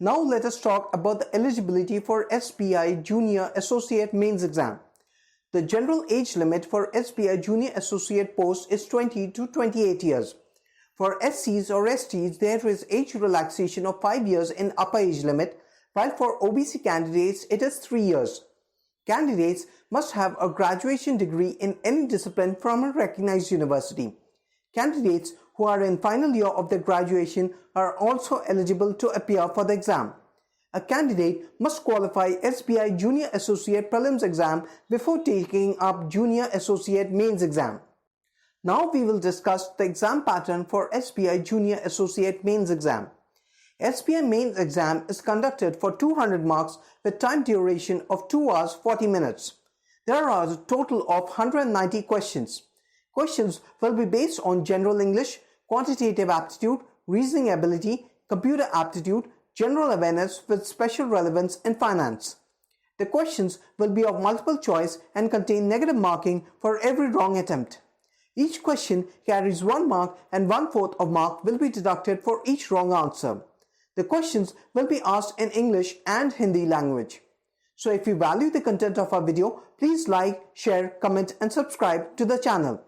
Now let us talk about the eligibility for SBI Junior Associate Mains exam. The general age limit for SBI Junior Associate post is 20 to 28 years. For SCs or STs, there is age relaxation of 5 years in upper age limit, while for OBC candidates it is 3 years. Candidates must have a graduation degree in any discipline from a recognized university. Candidates who are in final year of their graduation are also eligible to appear for the exam. A candidate must qualify SBI Junior Associate Prelims exam before taking up Junior Associate Mains exam. Now we will discuss the exam pattern for SBI Junior Associate Mains exam. SBI Mains exam is conducted for 200 marks with time duration of 2 hours 40 minutes. There are a total of 190 questions. Questions will be based on general English, quantitative aptitude, reasoning ability, computer aptitude, general awareness with special relevance in finance. The questions will be of multiple choice and contain negative marking for every wrong attempt. Each question carries 1 mark and 1/4 of mark will be deducted for each wrong answer. The questions will be asked in English and Hindi language. So if you value the content of our video, please like, share, comment and subscribe to the channel.